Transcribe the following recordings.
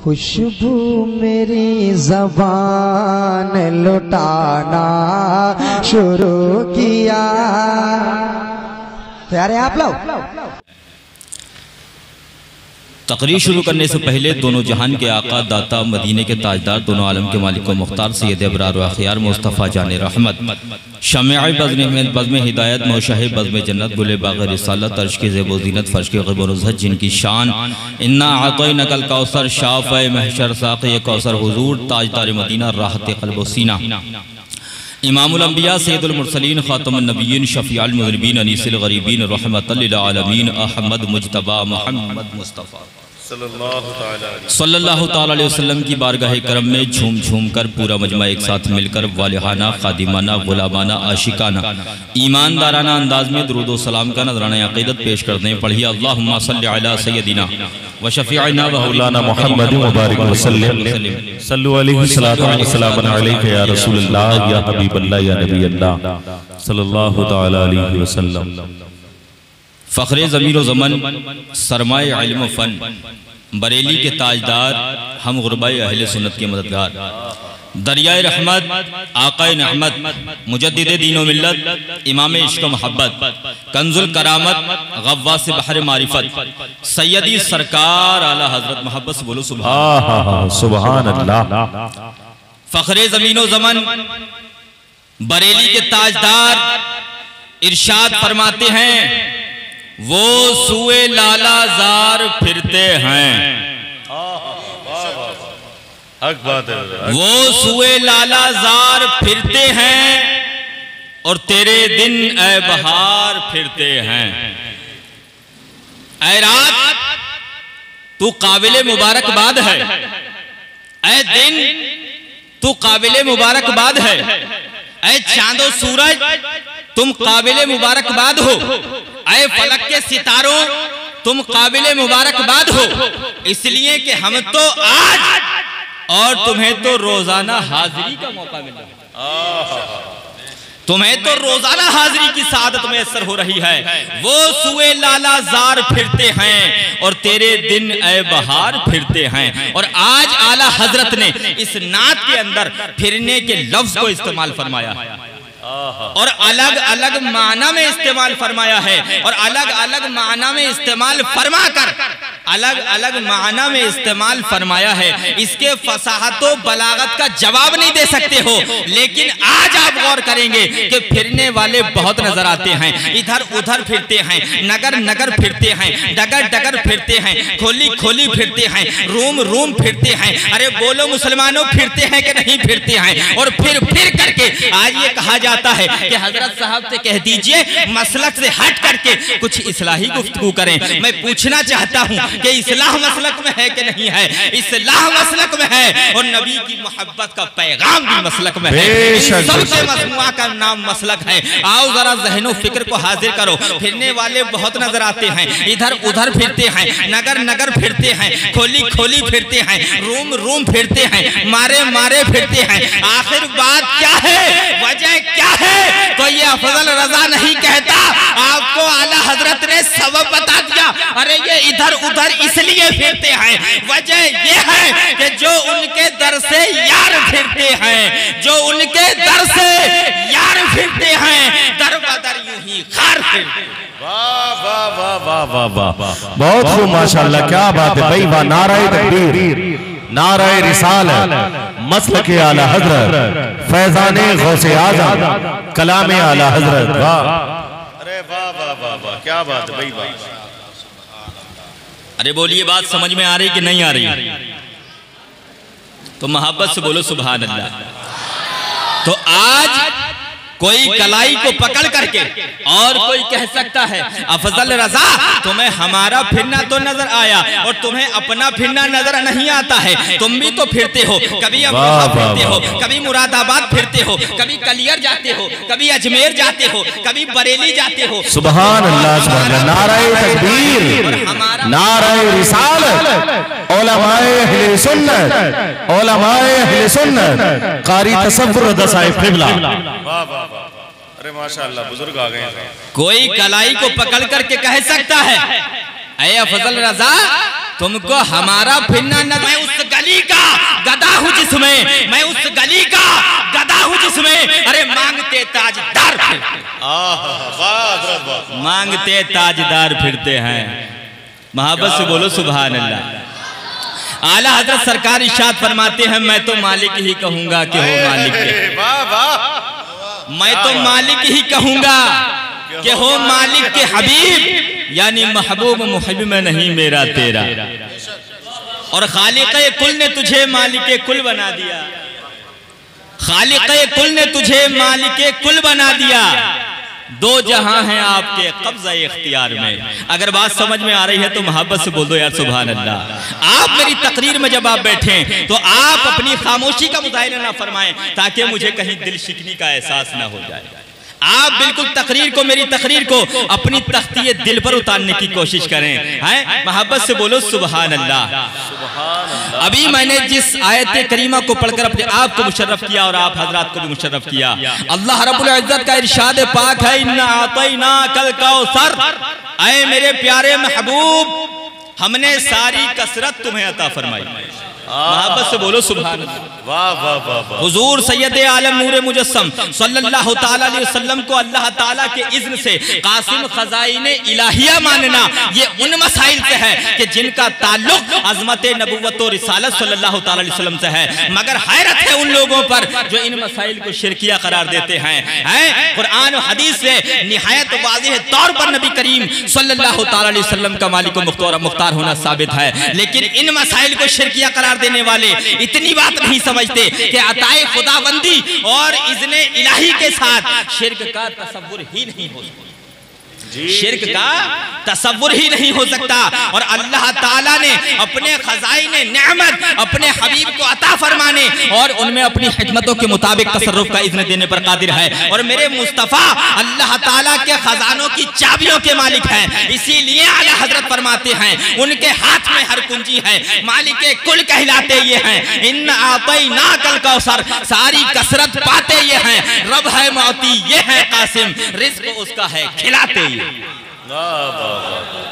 खुशबू मेरी ज़बान लुटाना शुरू किया। तैयार हैं आप लोग? तकरीर शुरू करने से पहले दोनों जहान के आका दाता मदीने के ताजदार दोनों आलम के मालिक व मुख्तार सैयद अबरार व अखयार मुस्तफ़ा जाने रहमत शम्या बज़्म अहमद बज़्म हिदायत मौशाह बज़्म जन्नत गुले बाग़ रिसालत अर्श की ज़ेब व ज़ीनत फ़र्श के ग़िब व नुज़हत जिनकी शान इन्ना अतैनकल कौसर शाफ़े महशर साक़ी कौसर हुज़ूर ताजदार मदीना राहत क़ल्ब व सीना इमामुल अंबिया सैयदुल मुरसलीन खातमुन नबिय्यीन शफ़ीउल मुज़निबीन अनीसुल गरीबीन रहमतल लिल आलमीन अहमद मुज्तबा मुहम्मद मुस्तफ़ा सल्लल्लाहु ताला अलैहि वसल्लम की बारगाह करम में झूम झूम कर पूरा मजमा एक साथ मिलकर वालिहाना खादिमाना गुलामाना आशिकाना ईमानदाराना अंदाज में दुरूद व सलाम का नज़राना अक़ीदत पेश कर दें। पढ़िए अल्लाहुम्मा सल्लि अला सय्यदिना व शफ़ीअना व मौलाना मुहम्मद व बारिक व सल्लिम सल्लु अलैहि सलातु व सलामुन अलैका या रसूलल्लाह या हबीबल्लाह या नबी अल्लाह सल्लल्लाहु ताला अलैहि वसल्लम। फ़ख्रे ज़मीर व ज़मन सरमाए इल्म फ़न बरेली के ताजदार हम गुरबाए अहले सुन्नत के मददगार दरियाए रहमत आक़ाए नहमत मुजद्दिदे दीन व मिल्लत इमाम इश्क़ व मोहब्बत कंजुल करामत गव्वास बहर मारिफत सैयदी सरकार आला हज़रत मोहब्बत से बोलो सुभान अल्लाह। फ़ख्रे ज़मीन व ज़मन बरेली के ताजदार इरशाद फरमाते हैं वो सुए लालाजार फिरते हैं, हक बात है, वो सुए लालाजार फिरते हैं और तेरे दिन ए बहार फिरते हैं। ऐ रात तू काबिले मुबारकबाद है, ऐ दिन तू काबिले मुबारकबाद है, ऐ चांदो सूरज तुम काबिले मुबारकबाद हो, ऐ फलक के सितारों तुम काबिले मुबारकबाद हो, इसलिए कि हम तो आज और तुम्हें तो रोजाना हाजिरी का मौका मिल रहा है, तुम्हें तो रोजाना हाजिरी की सादत मैसर हो रही है। वो सुए लालाजार फिरते हैं और तेरे दिन ए बहार फिरते हैं। और आज आला हजरत ने इस नात के अंदर फिरने के लफ्ज को इस्तेमाल फरमाया और अलग अलग माना में इस्तेमाल फरमाया है और अलग अलग माना में इस्तेमाल फरमा कर अलग अलग माना में इस्तेमाल फरमाया है। इसके फसाहतो बलागत का जवाब नहीं दे सकते हो, लेकिन आज आप गौर करेंगे कि फिरने वाले बहुत नजर आते हैं, इधर उधर फिरते हैं, नगर नगर फिरते हैं, डगर डगर फिरते हैं, खोली खोली फिरते हैं, रूम रूम फिरते हैं। अरे बोलो मुसलमानों, फिरते हैं कि नहीं फिरते हैं? और फिर करके आज ये कहा जाता है कि हजरत साहब से कह दीजिए मसलक से हट करके कुछ इस्लाही गुफ्तगू करें। मैं पूछना चाहता हूं कि इस्लाह मसलक में है कि नहीं है? इस्लाह मसलक में है और नबी की मोहब्बत का पैगाम भी मसलक में है। सबसे मजमुआ का नाम मसलक है। आओ जरा ज़हनो फिक्र को हाजिर करो। फिरने वाले बहुत नजर आते हैं, इधर उधर फिरते हैं, नगर नगर फिरते हैं, खोली खोली फिरते हैं, रूम रूम फिरते हैं, मारे मारे फिरते हैं। आखिर बात क्या है, वजह क्या है? तो ये अफजल रजा नहीं कहता, आपको आला हजरत ने सबब बता दिया। अरे ये इधर उधर इसलिए फिरते हैं, वजह ये है कि जो उनके दर से यार फिरते हैं, जो उनके दर से यार फिरते हैं, दर बदर यूं ही खार फिरते हैं। वाह वाह वाह वाह वाह वाह, बहुत खूब माशाअल्लाह, क्या बात है भाई। वाह, नाराए तकबीर, नाराए रिसालत, मसलके आला हजरत, फैजाने गौसे आज़म, कलामे आला हजरत। वाह, अरे वाह वाह वाह वाह, क्या बात है भाई, वाह। अरे बोलिए, बात समझ में आ रही कि नहीं आ रही? तो मोहब्बत से बोलो सुभान अल्लाह। तो आज कोई कलाई को पकड़ करके और कोई कह सकता है अफजल रजा तुम्हें हमारा फिरना तो नजर आया और तुम्हें अपना फिरना नजर नहीं आता है। तुम भी तो फिरते हो, कभी अमरोहा फिरते हो, कभी मुरादाबाद फिरते हो, कभी कलियर जाते हो, कभी अजमेर जाते हो, कभी बरेली जाते हो। सुभान अल्लाह, सुभान अल्लाह, नाराए तकबीर, नाराए रिसालत, उलमाए अहले सुन्नत, उलमाए अहले सुन्नत, कारी तसव्वुर दसाए क़िबला। वाह वाह, अरे माशाअल्लाह, बुजुर्ग आ गए हैं। कोई कलाई को पकड़ करके कह सकता है ऐ अफजल रजा तुमको हमारा फिरना न, मैं उस गली का गधा हूँ जिसमें, मैं उस गली का गधा हूँ जिसमें अरे मांगते ताजदार मांगते ताजदार फिरते हैं। मोहब्बत से बोलो सुभान अल्लाह। आला हजरत सरकार इरशाद फरमाते हैं, मैं तो मालिक ही कहूंगा कि हो मालिक के, मैं तो मालिक ही कहूंगा कि हो मालिक के हबीब, यानी महबूब मुहिब में नहीं मेरा तेरा। और खालिक़े कुल ने तुझे मालिके कुल बना दिया, खालिक़े कुल ने तुझे मालिके कुल बना दिया। दो जहां हैं आपके कब्ज़ा इख्तियार में। अगर बात समझ में आ रही है तो मोहब्बत से बोल दो यार सुभान अल्लाह। आप मेरी तकरीर में जब आप बैठे तो आप अपनी खामोशी का मुजाहिरा ना फरमाएं ताकि मुझे कहीं दिल शिकनी का एहसास ना हो जाए। आप बिल्कुल तकरीर को, मेरी तकरीर को अपनी तख्ती दिल पर उतारने की कोशिश करें। हैं मोहब्बत से बोलो सुभान अल्लाह। अभी मैंने जिस आयत करीमा को पढ़कर अपने आप को मुशर्रफ किया और आप हजरात को भी मुशर्रफ किया, अल्लाह रब्बुल इज्जत का इरशाद पाक है, इन्ना आतैनाकल कौसर, ऐ मेरे प्यारे महबूब हमने सारी कसरत तुम्हें अता फरमाई। मोहब्बत से बोलो सुभान अल्लाह। वाह वाह वाह वाह। हुजूर सैयद आलम नूर मुजस्सम सल्लल्लाहु ताला अलैहि वसल्लम को अल्लाह ताला के इज़्न से कासिम खजाइने इलाहिया मानना ये उन मसाइल से है कि जिनका ताल्लुक अज़मत नबुव्वत और रिसालत सल्लल्लाहु ताला अलैहि वसल्लम से है। मगर हैरत है उन लोगों पर जो इन मसाइल को शिरकिया करार देते हैं। कुरान और हदीस से निहायत वाज़ेह तौर पर नबी करीम सल्लल्लाहु ताला अलैहि वसल्लम का मालिक मुख्तार होना साबित है, लेकिन इन मसाइल को शिरकिया करार देने वाले इतनी बात नहीं समझते कि अताए खुदाबंदी और इज़्ने इलाही के साथ शिर्क का तसव्वुर ही नहीं हो सकता, शिर्क का तसव्वुर ही नहीं हो सकता। और अल्लाह ताला ने अपने खजाइने नेमत अपने हबीब को अता फरमाने और उनमें अपनी हिकमतों के मुताबिक तसर्रुफ का इज़्न देने पर कादिर है। और मेरे मुस्तफ़ा अल्लाह ताला के खजानों की चाबियों के मालिक हैं, इसीलिए आला हजरत फरमाते हैं उनके हाथ में हर कुंजी है, मालिके कुल कहलाते ये हैं। इन्ना आतैनाकल कौसर, सारी कसरत पाते ये हैं, रब है मौती ये है कासिम, रिज़्क़ उसका है खिलाते ये।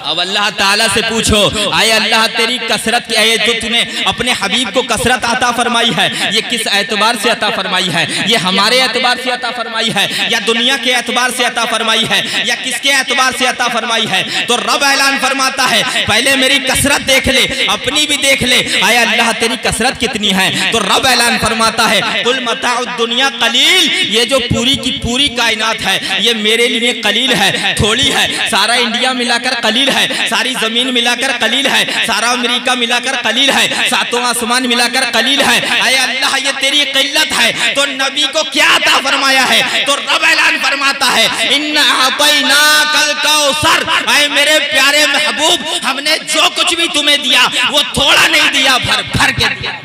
अब अल्लाह ताला से पूछो, आए अल्लाह तेरी कसरत क्या है जो तूने अपने हबीब को कसरत अता फरमाई है, ये किस एतबार से अता फरमाई है? ये हमारे एतबार से अता फरमाई है या दुनिया के एतबार से अता फरमाई है या किसके एतबार से अता फरमाई है? तो रब ऐलान फरमाता है पहले मेरी कसरत देख ले, अपनी भी देख ले, आए अल्लाह तेरी कसरत कितनी है? तो रब ऐलान फरमाता है कुल मताउद दुनिया कलील, ये जो पूरी की पूरी कायनात है ये मेरे लिए कलील है, थोड़ी है। सारा इंडिया मिलाकर कलील है, सारी जमीन मिलाकर कलील है, सारा अमेरिका मिलाकर कलील है, सातों आसमान मिलाकर कलील है। अरे अल्लाह ये तेरी किल्लत है तो नबी को क्या अता फरमाया है? तो रब ऐलान फरमाता है इन्ना आतैनाकल कौसर, अरे मेरे प्यारे महबूब हमने जो कुछ भी तुम्हें दिया वो थोड़ा नहीं दिया, भर भर के दिया।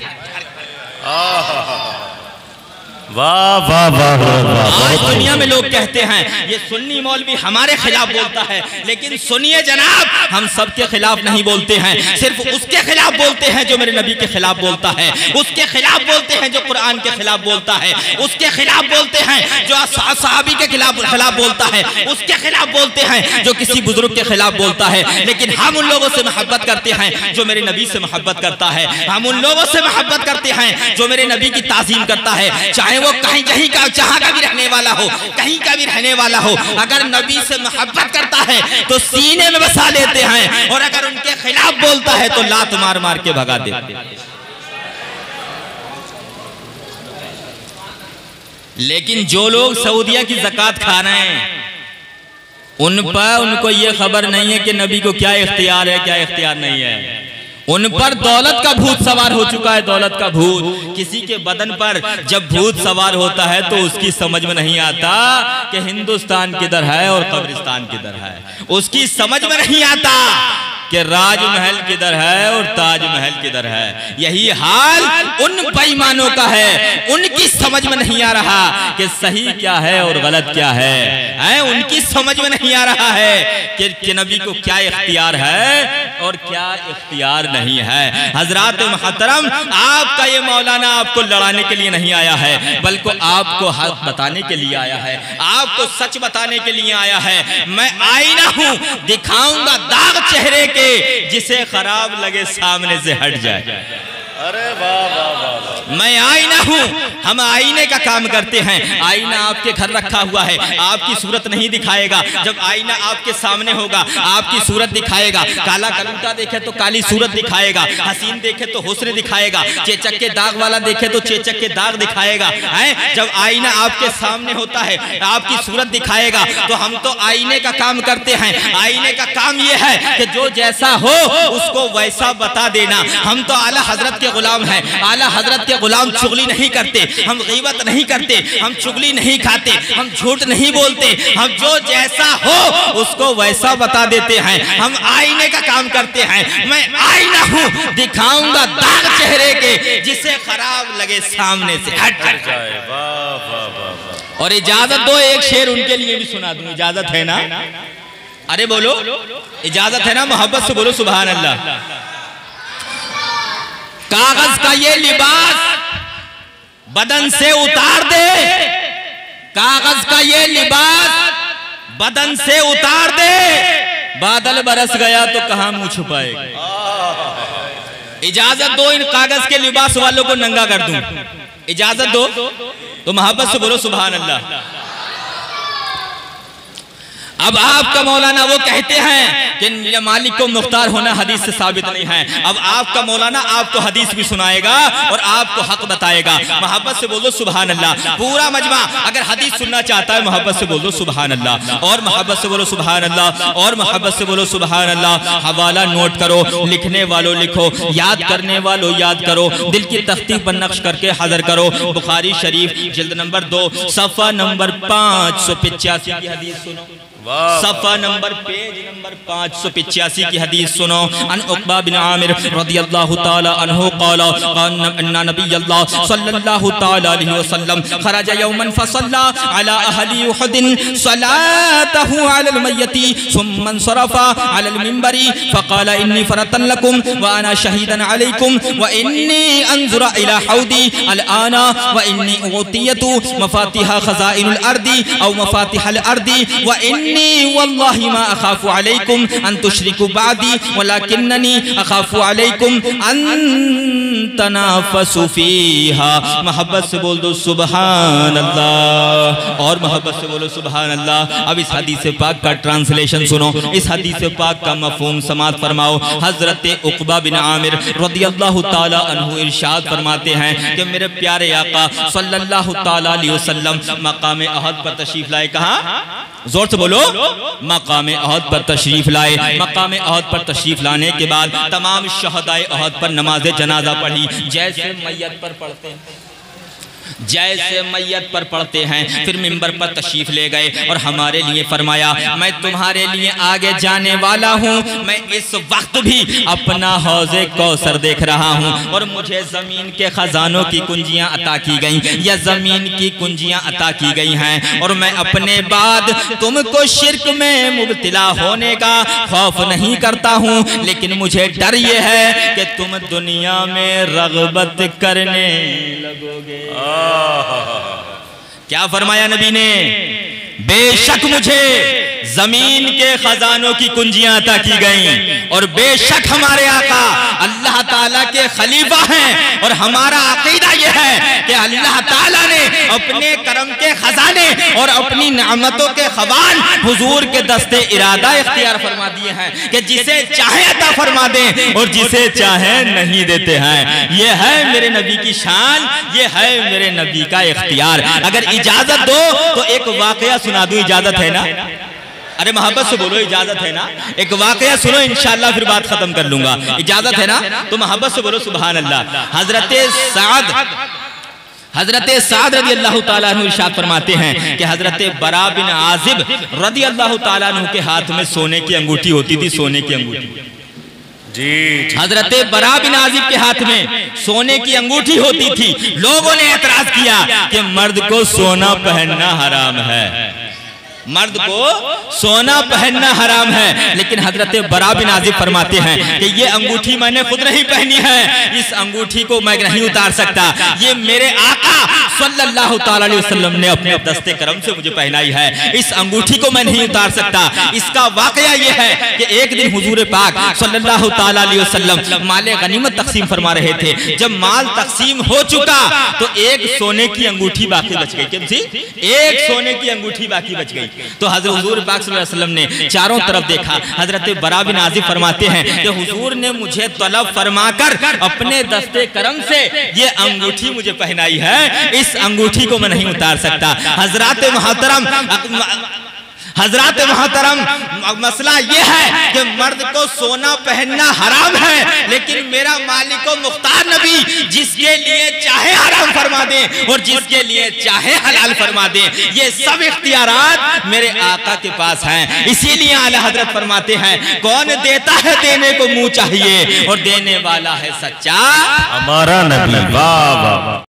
वाह वाह वाह वाह। आज दुनिया में लोग कहते हैं ये सुन्नी मौलवी हमारे खिलाफ बोलता है, लेकिन सुनिए जनाब हम सबके खिलाफ नहीं बोलते हैं, सिर्फ उसके खिलाफ बोलते हैं जो मेरे नबी के खिलाफ बोलता है, उसके खिलाफ बोलते हैं जो कुरान के खिलाफ बोलता है, उसके खिलाफ बोलते हैं जो सहाबी के खिलाफ बोलता है, उसके खिलाफ बोलते हैं जो किसी बुजुर्ग के खिलाफ बोलता है। लेकिन हम उन लोगों से मोहब्बत करते हैं जो मेरे नबी से मोहब्बत करता है, हम उन लोगों से मोहब्बत करते हैं जो मेरे नबी की ताज़ीम करता है, चाहे वो कहीं कहीं का जहां का भी रहने वाला हो, कहीं का भी रहने वाला हो। अगर नबी से मोहब्बत करता है तो सीने में बसा लेते हैं और अगर उनके खिलाफ बोलता है तो लात मार मार के भगा देते हैं। लेकिन जो लोग सऊदिया की ज़कात खा रहे हैं उन पर उनको ये खबर नहीं है कि नबी को क्या इख्तियार है क्या इख्तियार नहीं है। उन पर दौलत का भूत सवार हो चुका है, दौलत का भूत। किसी के बदन पर जब भूत सवार होता है तो उसकी समझ में नहीं आता कि हिंदुस्तान किधर है और कब्रिस्तान किधर है, उसकी समझ में नहीं आता कि राजमहल किधर है और ताजमहल किधर है। यही हाल उन बेईमानों का है, उनकी समझ में नहीं आ रहा कि सही क्या है और गलत क्या है, उनकी समझ में नहीं आ रहा है कि नबी को क्या इख्तियार है और क्या इख्तियार नहीं है। हजरात मुहतरम, आपका ये मौलाना आपको लड़ाने के लिए नहीं आया है, बल्कि आपको हक बताने के लिए आया है, आपको सच बताने के लिए आया है। मैं आईना हूं, दिखाऊंगा दाग चेहरे के, जिसे खराब लगे सामने से हट जाए। अरे वाह वाह वाह, मैं आईना हूँ, हम आईने का काम करते हैं। आईना आपके घर रखा हुआ है, आपकी सूरत नहीं दिखाएगा। जब आईना आपके सामने होगा आपकी सूरत दिखाएगा। काला कलूटा देखे तो काली सूरत दिखाएगा, हसीन देखे तो हुस्न दिखाएगा, चेचक के दाग वाला देखे तो चेचक के दाग दिखाएगा। है जब आईना आपके सामने होता है आपकी सूरत दिखाएगा। तो हम तो आईने का काम करते हैं। आईने का काम यह है कि जो जैसा हो उसको वैसा बता देना। हम तो आला हजरत के गुलाम हैं। आला हजरत के गुलाम चुगली नहीं करते, हम गीबत नहीं करते, हम चुगली नहीं खाते, हम झूठ नहीं बोलते। हम जो जैसा हो उसको वैसा बता देते हैं। हम आईने का काम करते हैं। मैं आईना हूँ, दिखाऊंगा दाग चेहरे के जिसे खराब लगे सामने से हट जाए। वाह वाह वाह। और इजाजत दो एक शेर उनके लिए भी सुना दूं, इजाजत है ना? अरे बोलो, इजाजत है ना? मोहब्बत से बोलो सुभान अल्लाह। कागज का ये लिबास बदन से उतार दे, कागज का ये लिबास बदन से उतार दे, बादल बरस गया तो कहां मुंह छुपाएगा। इजाजत दो इन कागज के लिबास वालों को नंगा कर दूं, इजाजत दो तो मोहब्बत से बोलो सुभान अल्लाह। अब आपका मौलाना वो कहते हैं कि मालिक को मुख्तार होना हदीस से साबित नहीं है। अब आपका मौलाना आपको हदीस भी सुनाएगा और आपको हक बताएगा। मोहब्बत से बोलो सुभान अल्लाह। पूरा मजमा अगर हदीस सुनना चाहता है मोहब्बत से बोलो सुभान अल्लाह, और मोहब्बत से बोलो सुभान अल्लाह, और मोहब्बत से बोलो सुभान अल्लाह। हवाला नोट करो, लिखने वालों लिखो, याद करने वालों याद करो, दिल की तख्ती पर नक्श करके हाजिर करो। बुखारी शरीफ जिल्द नंबर 2 सफ़ा नंबर 585 की हदीस सुनो। सफ़ा नंबर पेज नंबर 585 की हदीस सुनो। अन उक़बा बिन आमिर रज़ियल्लाहु ताला अन्हु क़ाला अन्ना नबिय्यल्लाह सल्लल्लाहु ताला अलैहि वसल्लम खरज यौमन फसल्ला अला अहली उहदिन सलातहु अलल मय्यति सुम्मा इंसरफा अलल मिंबरी फक़ाला इन्नी फरतन लकुम व अना शहीदन अलैकुम व इन्नी अंजुरु इला हौदी अलआना व इन्नी उतियतु मफातिहा खज़ाइनुल अर्दी औ मफातिहल अर्दी व इन्नी वल्लाहि मा अखाफु अलैकुम अन तुशरिकु बादी वलाकिन्ननी अखाफु अलैकुम अन तनाफसु फीहा। मोहब्बत से बोल दो सुभान अल्लाह, और मोहब्बत से बोलो सुभान अल्लाह। अब इस हदीस पाक का ट्रांसलेशन सुनो, इस हदीस पाक का मफहूम समात फरमाओ। हजरत उक़बा बिन आमिर रज़ियल्लाहु ताला अन्हु इरशाद फरमाते हैं कि मेरे प्यारे आका सल्लल्लाहु ताला अलैहि वसल्लम मकाम अहद पर तशरीफ लाए। कहाँ? जोर से बोलो, मकाम अहद पर तशरीफ लाए। मकाम अहद पर तशरीफ लाने के बाद तमाम शहदाए अहद पर नमाज जनाजा पढ़ी, जैसे मैयत पर पढ़ते हैं, जैसे मैयत पर पढ़ते हैं। फिर मिंबर पर तशरीफ ले गए और हमारे लिए फरमाया मैं तुम्हारे लिए आगे जाने वाला हूँ। मैं इस वक्त भी अपना हौज़े कौसर देख रहा हूँ और मुझे ज़मीन के ख़जानों की कुंजियाँ अता की गई, या ज़मीन की कुंजियाँ अता की गई हैं। और मैं अपने बाद तुमको शिर्क में मुब्तिला होने का खौफ नहीं करता हूँ, लेकिन मुझे डर ये है कि तुम दुनिया में रग़बत करने लगोगे। क्या फरमाया नबी ने? बेशक मुझे जमीन के खजानों की कुंजियां अता की गईं और बेशक हमारे आका अल्लाह ताला के खलीफा हैं। और हमारा अकीदा यह है कि अल्लाह ताला ने अपने करम के खजाने और अपनी नेमतों के खबान हुजूर के दस्ते इरादा इख्तियार फरमा दिए हैं कि जिसे चाहे अता फरमा दें और जिसे चाहे नहीं देते हैं। ये है मेरे नबी की शान, ये है मेरे नबी का इख्तियार। अगर इजाजत दो तो एक वाकया सुना दूं, इजाजत है ना? अरे मोहब्बत से बोलो, इजाजत है ना? एक वाकया सुनो, इंशाअल्लाह फिर बात खत्म कर लूंगा। इजाजत है ना? तो मोहब्बत से बोलो सुभान अल्लाह। हजरत साद रज़ी अल्लाह ताला अन्हु इरशाद फरमाते हैं कि हजरत बरा बिन आजिब रज़ी अल्लाह ताला अन्हु के हाथ में सोने की अंगूठी होती थी, सोने की अंगूठी। हजरत बरा बिन आजिब के हाथ में सोने की अंगूठी होती थी। लोगों ने एतराज किया कि मर्द को सोना पहनना हराम है। मर्द को सोना पहनना हराम है, लेकिन हजरत बरा बिन आजिब फरमाते हैं कि ये अंगूठी मैंने खुद नहीं पहनी है, इस अंगूठी को मैं नहीं उतार सकता, ये मेरे आका सल्लल्लाहु ताला अलैहि वसल्लम ने अपने दस्ते करम से मुझे पहनाई है, इस अंगूठी को मैं नहीं उतार सकता। इसका वाकया ये है कि एक दिन हुजूर पाक सल्लल्लाहु ताला अलैहि वसल्लम माले गनीमत तकसीम फरमा रहे थे। जब माल तकसीम हो चुका तो एक सोने की अंगूठी बाकी बच गई। कैसी? एक सोने की अंगूठी बाकी बच गई। तो हजरत हुजूर पाक सल्लल्लाहु अलैहि वसल्लम ने चारों तरफ देखा। हजरत बरा बिन आजिब फरमाते हैं कि हुजूर ने मुझे तलब फरमाकर अपने दस्ते करम से ये अंगूठी मुझे पहनाई है, इस अंगूठी को मैं नहीं उतार सकता। हजरत मोहतरम मसला ये है कि मर्द को सोना पहनना हराम है, लेकिन मेरा मालिक मुख्तार नबी जिसके लिए चाहे हराम फरमा दे और जिसके लिए चाहे हलाल फरमा दे, ये सब इख्तियारात मेरे आका के पास हैं। इसीलिए आला हजरत फरमाते हैं, कौन देता है देने को मुंह चाहिए और देने वाला है सच्चा हमारा नबी। वाह वाह।